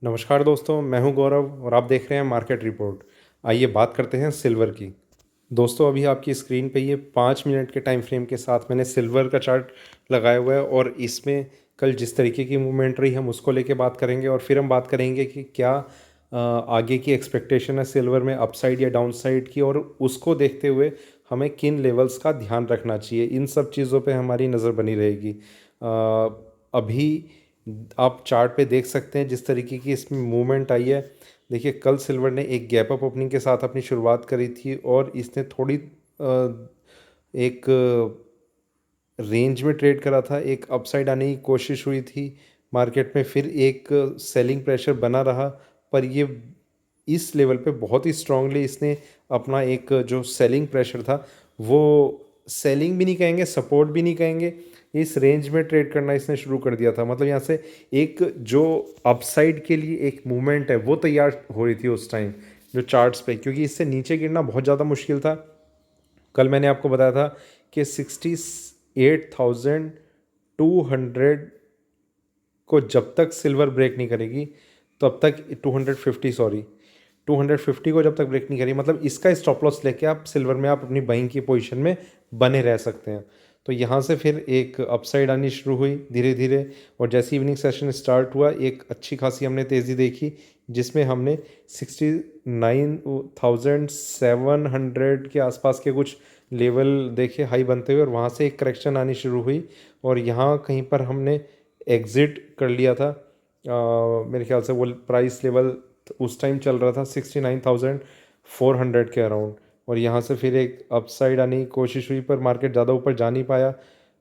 नमस्कार दोस्तों, मैं हूं गौरव और आप देख रहे हैं मार्केट रिपोर्ट। आइए बात करते हैं सिल्वर की। दोस्तों, अभी आपकी स्क्रीन पे ये 5 मिनट के टाइम फ्रेम के साथ मैंने सिल्वर का चार्ट लगाया हुआ है और इसमें कल जिस तरीके की मूवमेंट रही हम उसको लेके बात करेंगे और फिर हम बात करेंगे कि क्या आगे की एक्सपेक्टेशन है सिल्वर में अपसाइड या डाउनसाइड की, और उसको देखते हुए हमें किन लेवल्स का ध्यान रखना चाहिए। इन सब चीज़ों पे हमारी नज़र बनी रहेगी। अभी आप चार्ट पे देख सकते हैं जिस तरीके की इसमें मूवमेंट आई है। देखिए, कल सिल्वर ने एक गैप अप ओपनिंग के साथ अपनी शुरुआत करी थी और इसने थोड़ी एक रेंज में ट्रेड करा था, एक अपसाइड आने की कोशिश हुई थी मार्केट में, फिर एक सेलिंग प्रेशर बना रहा, पर ये इस लेवल पे बहुत ही स्ट्रांगली इसने अपना एक जो सेलिंग प्रेशर था वो सेलिंग भी नहीं कहेंगे, सपोर्ट भी नहीं कहेंगे, इस रेंज में ट्रेड करना इसने शुरू कर दिया था। मतलब यहाँ से एक जो अपसाइड के लिए एक मूवमेंट है वो तैयार हो रही थी उस टाइम जो चार्ट्स पे, क्योंकि इससे नीचे गिरना बहुत ज़्यादा मुश्किल था। कल मैंने आपको बताया था कि 68,200 को जब तक सिल्वर ब्रेक नहीं करेगी तब तक 250 सॉरी 250 को जब तक ब्रेक नहीं करी, मतलब इसका स्टॉप लॉस लेके आप सिल्वर में आप अपनी बाइंग की पोजीशन में बने रह सकते हैं। तो यहाँ से फिर एक अपसाइड आनी शुरू हुई धीरे धीरे, और जैसे इवनिंग सेशन स्टार्ट हुआ एक अच्छी खासी हमने तेज़ी देखी जिसमें हमने 69,700 के आसपास के कुछ लेवल देखे हाई बनते हुए, और वहाँ से एक करेक्शन आनी शुरू हुई और यहाँ कहीं पर हमने एग्ज़िट कर लिया था। मेरे ख्याल से वो प्राइस लेवल उस टाइम चल रहा था 69,400 के अराउंड, और यहाँ से फिर एक अपसाइड आने की कोशिश हुई पर मार्केट ज़्यादा ऊपर जा नहीं पाया।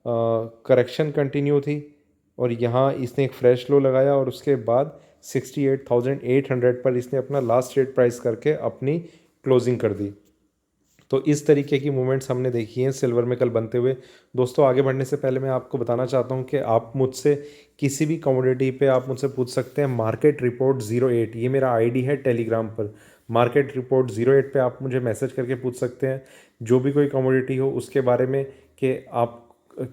करेक्शन कंटिन्यू थी और यहाँ इसने एक फ्रेश लो लगाया और उसके बाद 68,800 पर इसने अपना लास्ट रेट प्राइस करके अपनी क्लोजिंग कर दी। तो इस तरीके की मूवमेंट्स हमने देखी हैं सिल्वर में कल बनते हुए। दोस्तों, आगे बढ़ने से पहले मैं आपको बताना चाहता हूं कि आप मुझसे किसी भी कमोडिटी पे आप मुझसे पूछ सकते हैं। मार्केट रिपोर्ट 08 ये मेरा आईडी है टेलीग्राम पर। मार्केट रिपोर्ट 08 पे आप मुझे मैसेज करके पूछ सकते हैं जो भी कोई कमोडिटी हो उसके बारे में, कि आप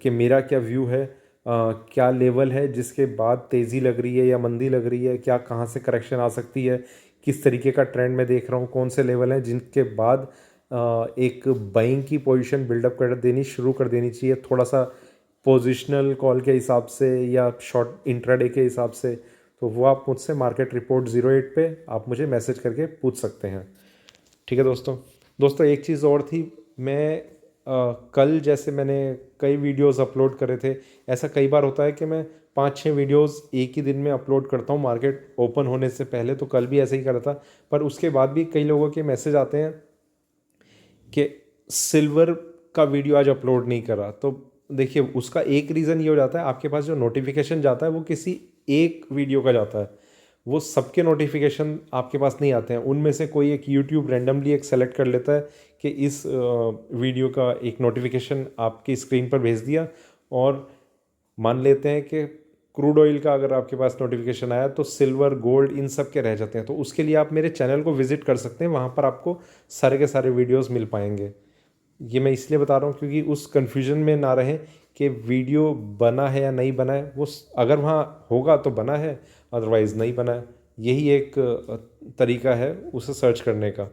कि मेरा क्या व्यू है, क्या लेवल है जिसके बाद तेज़ी लग रही है या मंदी लग रही है, क्या कहाँ से करेक्शन आ सकती है, किस तरीके का ट्रेंड मैं देख रहा हूँ, कौन से लेवल हैं जिनके बाद एक बाइंग की पोजीशन बिल्डअप कर देनी शुरू कर देनी चाहिए, थोड़ा सा पोजिशनल कॉल के हिसाब से या शॉर्ट इंट्राडे के हिसाब से। तो वो आप मुझसे मार्केट रिपोर्ट 08 पे आप मुझे मैसेज करके पूछ सकते हैं। ठीक है दोस्तों। दोस्तों, एक चीज़ और थी। मैं कल जैसे मैंने कई वीडियोस अपलोड करे थे, ऐसा कई बार होता है कि मैं 5-6 वीडियोस एक ही दिन में अपलोड करता हूँ मार्केट ओपन होने से पहले, तो कल भी ऐसे ही करा था। पर उसके बाद भी कई लोगों के मैसेज आते हैं कि सिल्वर का वीडियो आज अपलोड नहीं करा। तो देखिए, उसका एक रीज़न ये हो जाता है, आपके पास जो नोटिफिकेशन जाता है वो किसी एक वीडियो का जाता है, वो सबके नोटिफिकेशन आपके पास नहीं आते हैं। उनमें से कोई एक यूट्यूब रैंडमली एक सेलेक्ट कर लेता है कि इस वीडियो का एक नोटिफिकेशन आपकी स्क्रीन पर भेज दिया, और मान लेते हैं कि क्रूड ऑयल का अगर आपके पास नोटिफिकेशन आया तो सिल्वर गोल्ड इन सब के रह जाते हैं। तो उसके लिए आप मेरे चैनल को विजिट कर सकते हैं, वहाँ पर आपको सारे के सारे वीडियोस मिल पाएंगे। ये मैं इसलिए बता रहा हूँ क्योंकि उस कन्फ्यूजन में ना रहें कि वीडियो बना है या नहीं बना है। वो अगर वहाँ होगा तो बना है, अदरवाइज़ नहीं बना है। यही एक तरीका है उसे सर्च करने का।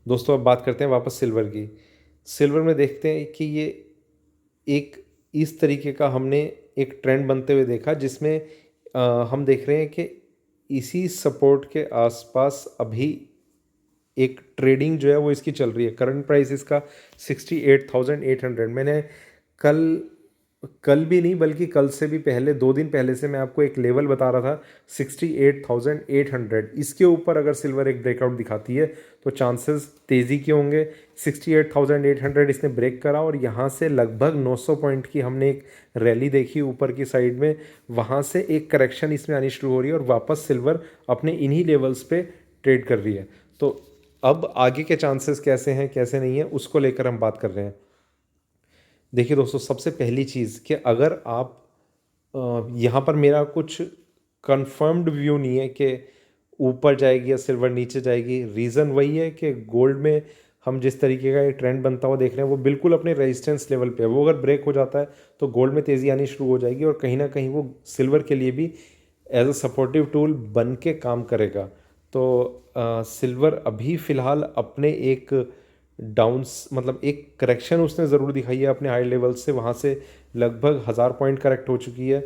दोस्तों, अब बात करते हैं वापस सिल्वर की। सिल्वर में देखते हैं कि ये एक इस तरीके का हमने एक ट्रेंड बनते हुए देखा जिसमें हम देख रहे हैं कि इसी सपोर्ट के आसपास अभी एक ट्रेडिंग जो है वो इसकी चल रही है। करंट प्राइस इसका 68,800। मैंने कल कल भी नहीं बल्कि कल से भी पहले 2 दिन पहले से मैं आपको एक लेवल बता रहा था 68,800। इसके ऊपर अगर सिल्वर एक ब्रेकआउट दिखाती है तो चांसेस तेज़ी के होंगे। 68,800 इसने ब्रेक करा और यहाँ से लगभग 900 पॉइंट की हमने एक रैली देखी ऊपर की साइड में। वहाँ से एक करेक्शन इसमें आनी शुरू हो रही है और वापस सिल्वर अपने इन्हीं लेवल्स पे ट्रेड कर रही है। तो अब आगे के चांसेस कैसे हैं कैसे नहीं है उसको लेकर हम बात कर रहे हैं। देखिए दोस्तों, सबसे पहली चीज़ कि अगर आप यहाँ पर मेरा कुछ कंफर्म्ड व्यू नहीं है कि ऊपर जाएगी या सिल्वर नीचे जाएगी। रीज़न वही है कि गोल्ड में हम जिस तरीके का एक ट्रेंड बनता हुआ देख रहे हैं वो बिल्कुल अपने रेजिस्टेंस लेवल पे है। वो अगर ब्रेक हो जाता है तो गोल्ड में तेज़ी आनी शुरू हो जाएगी और कहीं ना कहीं वो सिल्वर के लिए भी एज अ सपोर्टिव टूल बन के काम करेगा। तो सिल्वर अभी फ़िलहाल अपने एक डाउन्स मतलब एक करेक्शन उसने ज़रूर दिखाई है अपने हाई लेवल से, वहाँ से लगभग 1000 पॉइंट करेक्ट हो चुकी है।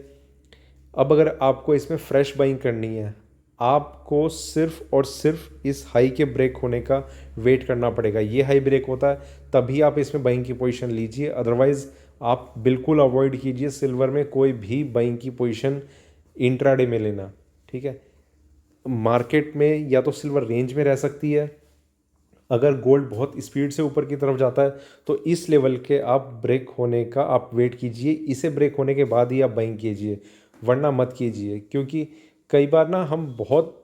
अब अगर आपको इसमें फ्रेश बाइंग करनी है, आपको सिर्फ और सिर्फ इस हाई के ब्रेक होने का वेट करना पड़ेगा। ये हाई ब्रेक होता है तभी आप इसमें बाइंग की पोजीशन लीजिए, अदरवाइज़ आप बिल्कुल अवॉइड कीजिए सिल्वर में कोई भी बाइंग की पोजीशन इंट्राडे में लेना। ठीक है, मार्केट में या तो सिल्वर रेंज में रह सकती है, अगर गोल्ड बहुत स्पीड से ऊपर की तरफ जाता है तो इस लेवल के आप ब्रेक होने का आप वेट कीजिए, इसे ब्रेक होने के बाद ही आप बाइंग कीजिए, वरना मत कीजिए। क्योंकि कई बार ना हम बहुत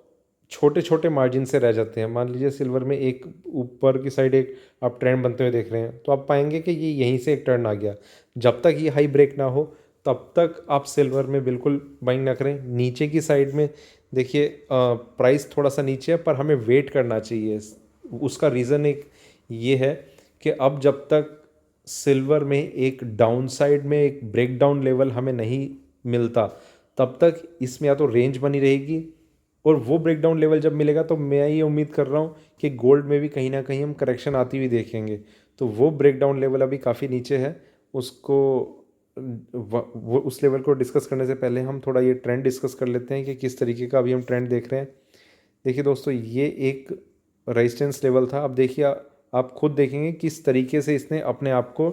छोटे छोटे मार्जिन से रह जाते हैं। मान लीजिए सिल्वर में एक ऊपर की साइड एक आप ट्रेंड बनते हुए देख रहे हैं, तो आप पाएंगे कि ये यहीं से एक टर्न आ गया। जब तक ये हाई ब्रेक ना हो तब तक आप सिल्वर में बिल्कुल बाइंग ना करें। नीचे की साइड में देखिए प्राइस थोड़ा सा नीचे है, पर हमें वेट करना चाहिए। उसका रीज़न एक ये है कि अब जब तक सिल्वर में एक डाउन साइड में एक ब्रेक डाउन लेवल हमें नहीं मिलता, तब तक इसमें या तो रेंज बनी रहेगी, और वो ब्रेक डाउन लेवल जब मिलेगा तो मैं ये उम्मीद कर रहा हूँ कि गोल्ड में भी कहीं ना कहीं हम करेक्शन आती हुई देखेंगे। तो वो ब्रेक डाउन लेवल अभी काफ़ी नीचे है, उसको वो उस लेवल को डिस्कस करने से पहले हम थोड़ा ये ट्रेंड डिस्कस कर लेते हैं कि किस तरीके का अभी हम ट्रेंड देख रहे हैं। देखिए दोस्तों, ये एक रेजिस्टेंस लेवल था। अब देखिए आप खुद देखेंगे किस तरीके से इसने अपने आप को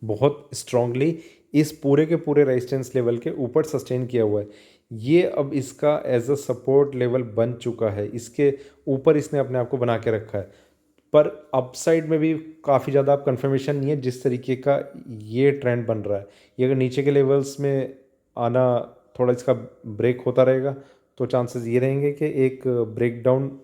बहुत स्ट्रांगली इस पूरे के पूरे रेजिस्टेंस लेवल के ऊपर सस्टेन किया हुआ है। ये अब इसका एज अ सपोर्ट लेवल बन चुका है, इसके ऊपर इसने अपने आप को बना के रखा है। पर अपसाइड में भी काफ़ी ज़्यादा अब कन्फर्मेशन नहीं है जिस तरीके का ये ट्रेंड बन रहा है। ये अगर नीचे के लेवल्स में आना, थोड़ा इसका ब्रेक होता रहेगा तो चांसेस ये रहेंगे कि एक ब्रेक डाउन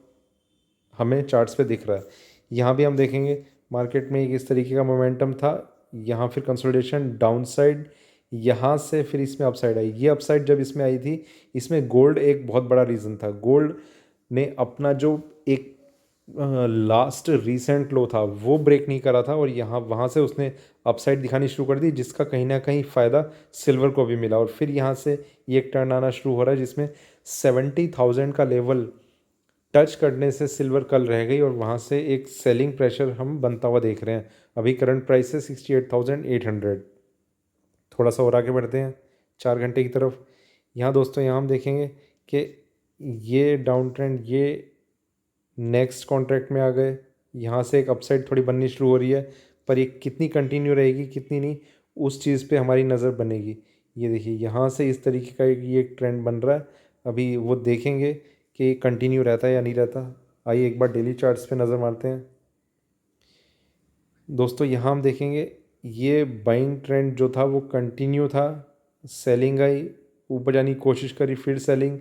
हमें चार्ट्स पे दिख रहा है। यहाँ भी हम देखेंगे मार्केट में एक इस तरीके का मोमेंटम था, यहाँ फिर कंसोलिडेशन डाउन साइड, यहाँ से फिर इसमें अपसाइड आई। ये अपसाइड जब इसमें आई थी, इसमें गोल्ड एक बहुत बड़ा रीज़न था। गोल्ड ने अपना जो एक लास्ट रीसेंट लो था वो ब्रेक नहीं करा था, और यहाँ वहाँ से उसने अपसाइड दिखानी शुरू कर दी, जिसका कहीं ना कहीं फ़ायदा सिल्वर को भी मिला। और फिर यहाँ से ये एक टर्न आना शुरू हो रहा है जिसमें 70,000 का लेवल टच करने से सिल्वर कल रह गई, और वहाँ से एक सेलिंग प्रेशर हम बनता हुआ देख रहे हैं। अभी करंट प्राइस है 68,800। थोड़ा सा और आगे बढ़ते हैं 4 घंटे की तरफ। यहाँ दोस्तों, यहाँ हम देखेंगे कि ये डाउन ट्रेंड ये नेक्स्ट कॉन्ट्रैक्ट में आ गए, यहाँ से एक अपसाइड थोड़ी बननी शुरू हो रही है, पर ये कितनी कंटिन्यू रहेगी कितनी नहीं, उस चीज़ पे हमारी नज़र बनेगी। ये देखिए यहाँ से इस तरीके का ये एक ट्रेंड बन रहा है, अभी वो देखेंगे कि कंटिन्यू रहता है या नहीं रहता। आइए एक बार डेली चार्ट्स पे नज़र मारते हैं दोस्तों। यहाँ हम देखेंगे ये बाइंग ट्रेंड जो था वो कंटिन्यू था, सेलिंग आई, ऊपर जाने की कोशिश करी, फिर सेलिंग,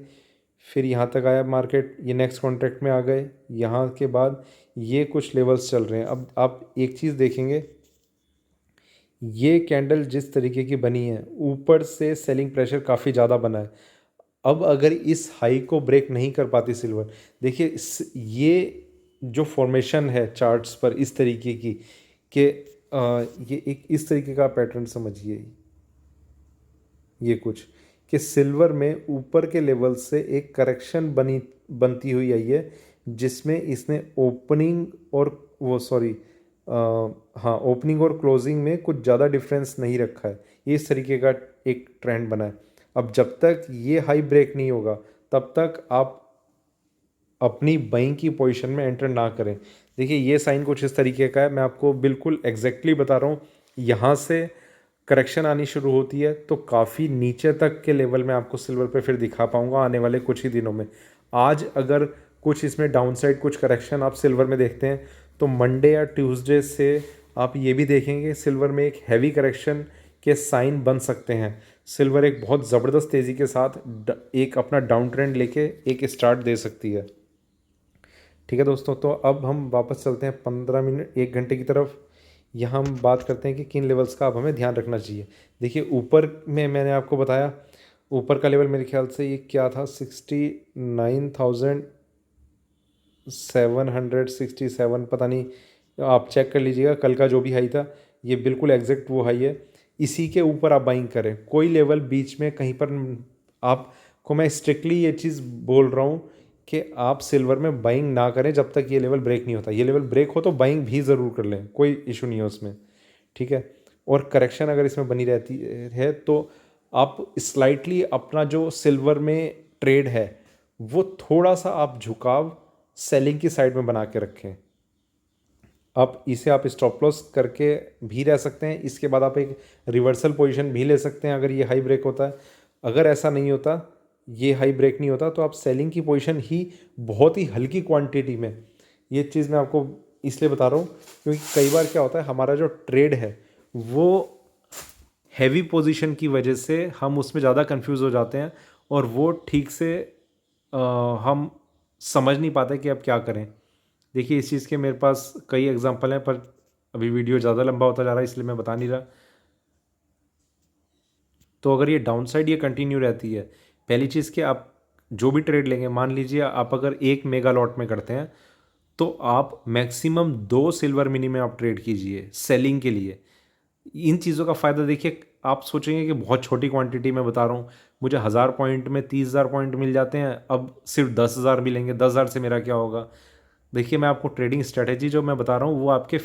फिर यहाँ तक आया मार्केट, ये नेक्स्ट कॉन्ट्रैक्ट में आ गए। यहाँ के बाद ये कुछ लेवल्स चल रहे हैं। अब आप एक चीज़ देखेंगे, ये कैंडल जिस तरीके की बनी है, ऊपर से सेलिंग प्रेशर काफ़ी ज़्यादा बना है। अब अगर इस हाई को ब्रेक नहीं कर पाती सिल्वर, देखिए ये जो फॉर्मेशन है चार्ट्स पर इस तरीके की कि ये एक इस तरीके का पैटर्न समझिए, ये कुछ कि सिल्वर में ऊपर के लेवल से एक करेक्शन बनती हुई आई है, जिसमें इसने ओपनिंग और वो सॉरी हाँ, ओपनिंग और क्लोजिंग में कुछ ज़्यादा डिफरेंस नहीं रखा है। ये इस तरीके का एक ट्रेंड बना है। अब जब तक ये हाई ब्रेक नहीं होगा तब तक आप अपनी बाइंग की पोजीशन में एंटर ना करें। देखिए ये साइन कुछ इस तरीके का है, मैं आपको बिल्कुल एग्जैक्टली बता रहा हूँ। यहाँ से करेक्शन आनी शुरू होती है तो काफ़ी नीचे तक के लेवल में आपको सिल्वर पे फिर दिखा पाऊंगा आने वाले कुछ ही दिनों में। आज अगर कुछ इसमें डाउनसाइड कुछ करेक्शन आप सिल्वर में देखते हैं तो मंडे या ट्यूसडे से आप ये भी देखेंगे सिल्वर में एक हैवी करेक्शन के साइन बन सकते हैं। सिल्वर एक बहुत ज़बरदस्त तेज़ी के साथ एक अपना डाउन ट्रेंड लेके एक स्टार्ट दे सकती है। ठीक है दोस्तों, तो अब हम वापस चलते हैं 15 मिनट 1 घंटे की तरफ। यहाँ हम बात करते हैं कि किन लेवल्स का अब हमें ध्यान रखना चाहिए। देखिए ऊपर में मैंने आपको बताया, ऊपर का लेवल मेरे ख्याल से ये क्या था, 69,767 पता नहीं, आप चेक कर लीजिएगा। कल का जो भी हाई था ये बिल्कुल एग्जैक्ट वो हाई है। इसी के ऊपर आप बाइंग करें, कोई लेवल बीच में कहीं पर आप आपको मैं स्ट्रिक्टली ये चीज़ बोल रहा हूँ कि आप सिल्वर में बाइंग ना करें जब तक ये लेवल ब्रेक नहीं होता। ये लेवल ब्रेक हो तो बाइंग भी ज़रूर कर लें, कोई इशू नहीं है उसमें, ठीक है। और करेक्शन अगर इसमें बनी रहती है तो आप स्लाइटली अपना जो सिल्वर में ट्रेड है वो थोड़ा सा आप झुकाव सेलिंग की साइड में बना के रखें। आप इसे आप स्टॉप लॉस करके भी रह सकते हैं। इसके बाद आप एक रिवर्सल पोजीशन भी ले सकते हैं अगर ये हाई ब्रेक होता है। अगर ऐसा नहीं होता, ये हाई ब्रेक नहीं होता, तो आप सेलिंग की पोजीशन ही बहुत ही हल्की क्वांटिटी में, ये चीज़ मैं आपको इसलिए बता रहा हूँ क्योंकि कई बार क्या होता है हमारा जो ट्रेड है वो हैवी पोजीशन की वजह से हम उसमें ज़्यादा कंफ्यूज हो जाते हैं और वो ठीक से हम समझ नहीं पाते कि अब क्या करें। देखिए इस चीज़ के मेरे पास कई एग्जांपल हैं, पर अभी वीडियो ज़्यादा लंबा होता जा रहा है इसलिए मैं बता नहीं रहा। तो अगर ये डाउन साइड ये कंटिन्यू रहती है, पहली चीज़ कि आप जो भी ट्रेड लेंगे, मान लीजिए आप अगर एक मेगा लॉट में करते हैं तो आप मैक्सिमम 2 सिल्वर मिनी में आप ट्रेड कीजिए सेलिंग के लिए। इन चीज़ों का फ़ायदा देखिए, आप सोचेंगे कि बहुत छोटी क्वांटिटी में बता रहा हूँ, मुझे 1000 पॉइंट में 30,000 पॉइंट मिल जाते हैं, अब सिर्फ 10,000 मिलेंगे, 10,000 से मेरा क्या होगा। देखिए मैं आपको ट्रेडिंग स्ट्रेटेजी जो मैं बता रहा हूँ वो आपके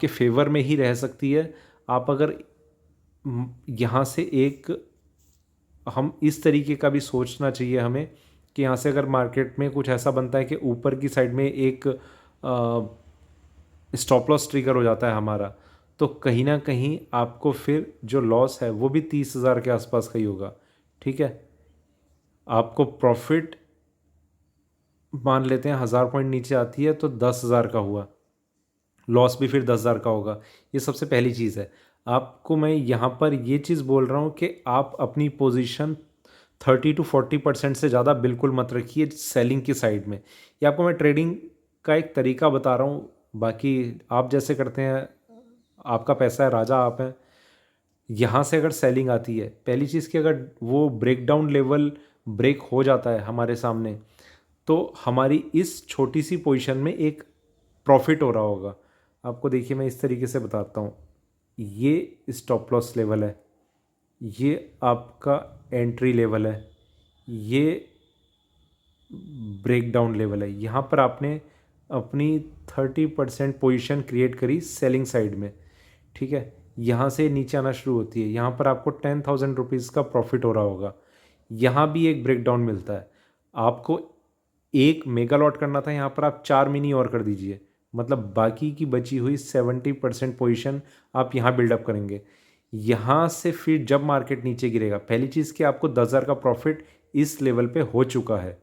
फेवर में ही रह सकती है। आप अगर यहाँ से एक, हम इस तरीके का भी सोचना चाहिए हमें कि यहाँ से अगर मार्केट में कुछ ऐसा बनता है कि ऊपर की साइड में एक स्टॉप लॉस ट्रिगर हो जाता है हमारा, तो कहीं ना कहीं आपको फिर जो लॉस है वो भी 30,000 के आसपास का ही होगा, ठीक है। आपको प्रॉफिट मान लेते हैं 1000 पॉइंट नीचे आती है तो 10,000 का हुआ, लॉस भी फिर 10,000 का होगा। ये सबसे पहली चीज़ है। आपको मैं यहाँ पर ये चीज़ बोल रहा हूँ कि आप अपनी पोजीशन 30 to 40% से ज़्यादा बिल्कुल मत रखिए सेलिंग की साइड में। ये आपको मैं ट्रेडिंग का एक तरीका बता रहा हूँ, बाकी आप जैसे करते हैं आपका पैसा है, राजा आप हैं। यहाँ से अगर सेलिंग आती है, पहली चीज़ कि अगर वो ब्रेकडाउन लेवल ब्रेक हो जाता है हमारे सामने, तो हमारी इस छोटी सी पोजीशन में एक प्रॉफिट हो रहा होगा। आपको देखिए मैं इस तरीके से बताता हूँ, ये स्टॉप लॉस लेवल है, ये आपका एंट्री लेवल है, ये ब्रेक डाउन लेवल है। यहाँ पर आपने अपनी 30% पोजीशन क्रिएट करी सेलिंग साइड में, ठीक है। यहाँ से नीचे आना शुरू होती है, यहाँ पर आपको 10,000 रुपीज़ का प्रॉफिट हो रहा होगा। यहाँ भी एक ब्रेक डाउन मिलता है, आपको एक मेगा लॉट करना था, यहाँ पर आप 4 मिनी और कर दीजिए, मतलब बाकी की बची हुई 70% पोजीशन आप यहाँ बिल्डअप करेंगे। यहाँ से फिर जब मार्केट नीचे गिरेगा, पहली चीज़ कि आपको 10,000 का प्रॉफिट इस लेवल पे हो चुका है,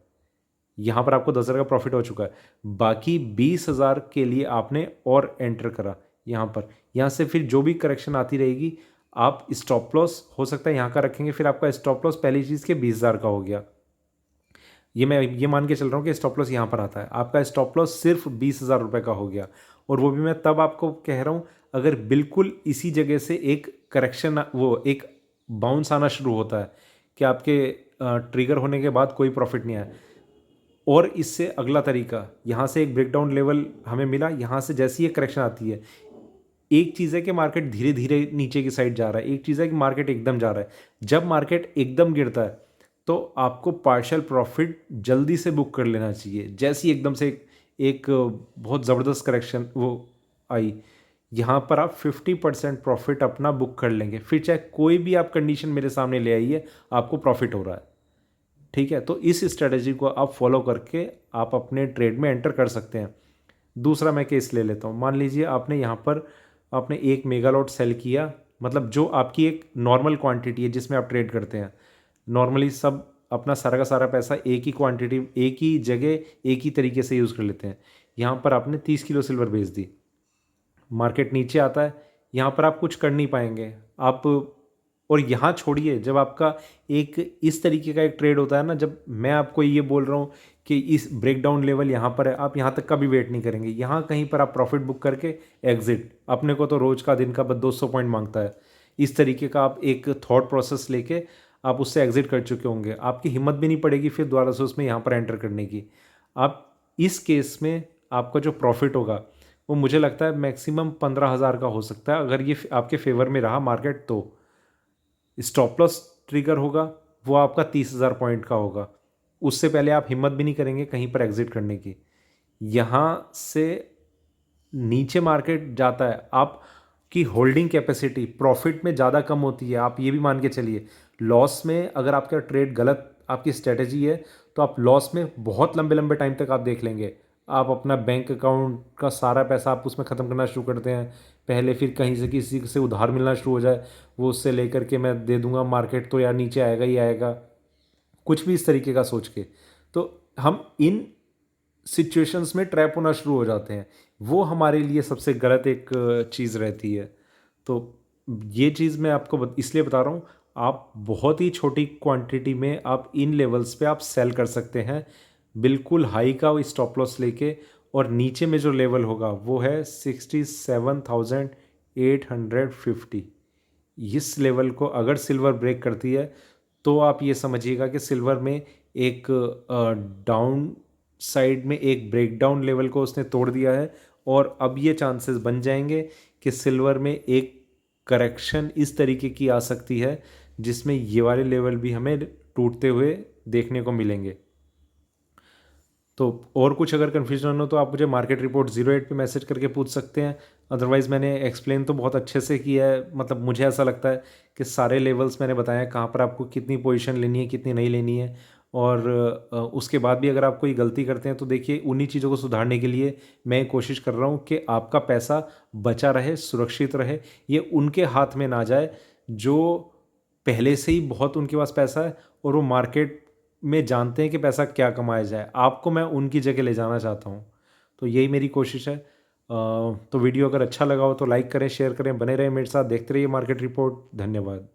यहाँ पर आपको 10,000 का प्रॉफिट हो चुका है। बाकी 20,000 के लिए आपने और एंटर करा यहाँ पर। यहाँ से फिर जो भी करेक्शन आती रहेगी, आप स्टॉप लॉस हो सकता है यहाँ का रखेंगे, फिर आपका स्टॉप लॉस पहली चीज़ के 20,000 का हो गया। ये मैं ये मान के चल रहा हूँ कि स्टॉप लॉस यहाँ पर आता है, आपका स्टॉप लॉस सिर्फ 20,000 रुपये का हो गया। और वो भी मैं तब आपको कह रहा हूँ अगर बिल्कुल इसी जगह से एक करेक्शन, वो एक बाउंस आना शुरू होता है कि आपके ट्रिगर होने के बाद कोई प्रॉफिट नहीं आया। और इससे अगला तरीका, यहाँ से एक ब्रेकडाउन लेवल हमें मिला, यहाँ से जैसी ये करेक्शन आती है, एक चीज़ है कि मार्केट धीरे धीरे नीचे की साइड जा रहा है, एक चीज़ है कि मार्केट एकदम जा रहा है। जब मार्केट एकदम गिरता है तो आपको पार्शियल प्रॉफिट जल्दी से बुक कर लेना चाहिए। जैसी एकदम से एक बहुत ज़बरदस्त करेक्शन वो आई, यहाँ पर आप 50% प्रॉफिट अपना बुक कर लेंगे, फिर चाहे कोई भी आप कंडीशन मेरे सामने ले आइए, आपको प्रॉफिट हो रहा है, ठीक है। तो इस स्ट्रेटजी को आप फॉलो करके आप अपने ट्रेड में एंटर कर सकते हैं। दूसरा मैं केस ले लेता हूँ, मान लीजिए आपने यहाँ पर आपने एक मेगा लॉट सेल किया, मतलब जो आपकी एक नॉर्मल क्वांटिटी है जिसमें आप ट्रेड करते हैं। नॉर्मली सब अपना सारा का सारा पैसा एक ही क्वांटिटी, एक ही जगह, एक ही तरीके से यूज़ कर लेते हैं। यहाँ पर आपने 30 किलो सिल्वर बेच दी, मार्केट नीचे आता है, यहाँ पर आप कुछ कर नहीं पाएंगे आप। और यहाँ छोड़िए, जब आपका एक इस तरीके का एक ट्रेड होता है ना, जब मैं आपको ये बोल रहा हूँ कि इस ब्रेकडाउन लेवल यहाँ पर है, आप यहाँ तक का भी वेट नहीं करेंगे, यहाँ कहीं पर आप प्रॉफिट बुक करके एग्जिट। अपने को तो रोज़ का दिन का बस 200 पॉइंट मांगता है, इस तरीके का आप एक थॉट प्रोसेस लेके आप उससे एग्जिट कर चुके होंगे, आपकी हिम्मत भी नहीं पड़ेगी फिर दोबारा से उसमें यहाँ पर एंटर करने की। आप इस केस में आपका जो प्रॉफिट होगा वो मुझे लगता है मैक्सिमम 15,000 का हो सकता है, अगर ये आपके फेवर में रहा मार्केट तो। स्टॉप लॉस ट्रिगर होगा वो आपका 30,000 पॉइंट का होगा। उससे पहले आप हिम्मत भी नहीं करेंगे कहीं पर एग्जिट करने की। यहाँ से नीचे मार्केट जाता है, आपकी होल्डिंग कैपेसिटी प्रॉफिट में ज़्यादा कम होती है। आप ये भी मान के चलिए, लॉस में अगर आपका ट्रेड गलत आपकी स्ट्रेटेजी है तो आप लॉस में बहुत लंबे लंबे टाइम तक आप देख लेंगे। आप अपना बैंक अकाउंट का सारा पैसा आप उसमें ख़त्म करना शुरू करते हैं पहले, फिर कहीं से किसी से उधार मिलना शुरू हो जाए, वो उससे लेकर के मैं दे दूंगा, मार्केट तो यार नीचे आएगा ही आएगा, कुछ भी इस तरीके का सोच के। तो हम इन सिचुएशंस में ट्रैप होना शुरू हो जाते हैं। वो हमारे लिए सबसे गलत एक चीज़ रहती है। तो ये चीज़ मैं आपको इसलिए बता रहा हूँ, आप बहुत ही छोटी क्वांटिटी में आप इन लेवल्स पे आप सेल कर सकते हैं, बिल्कुल हाई का स्टॉप लॉस लेके। और नीचे में जो लेवल होगा वो है 67,850। इस लेवल को अगर सिल्वर ब्रेक करती है तो आप ये समझिएगा कि सिल्वर में एक डाउन साइड में एक ब्रेकडाउन लेवल को उसने तोड़ दिया है। और अब ये चांसेस बन जाएंगे कि सिल्वर में एक करेक्शन इस तरीके की आ सकती है जिसमें ये वाले लेवल भी हमें टूटते हुए देखने को मिलेंगे। तो और कुछ अगर कन्फ्यूजन हो तो आप मुझे मार्केट रिपोर्ट 08 पे मैसेज करके पूछ सकते हैं। अदरवाइज़ मैंने एक्सप्लेन तो बहुत अच्छे से किया है, मतलब मुझे ऐसा लगता है कि सारे लेवल्स मैंने बताया हैं, कहाँ पर आपको कितनी पोजीशन लेनी है कितनी नहीं लेनी है। और उसके बाद भी अगर आप कोई गलती करते हैं तो देखिए, उन्हीं चीज़ों को सुधारने के लिए मैं कोशिश कर रहा हूँ कि आपका पैसा बचा रहे, सुरक्षित रहे, ये उनके हाथ में ना जाए जो पहले से ही बहुत उनके पास पैसा है और वो मार्केट में जानते हैं कि पैसा क्या कमाया जाए। आपको मैं उनकी जगह ले जाना चाहता हूँ। तो यही मेरी कोशिश है। तो वीडियो अगर अच्छा लगा हो तो लाइक करें, शेयर करें, बने रहें मेरे साथ, देखते रहिए मार्केट रिपोर्ट। धन्यवाद।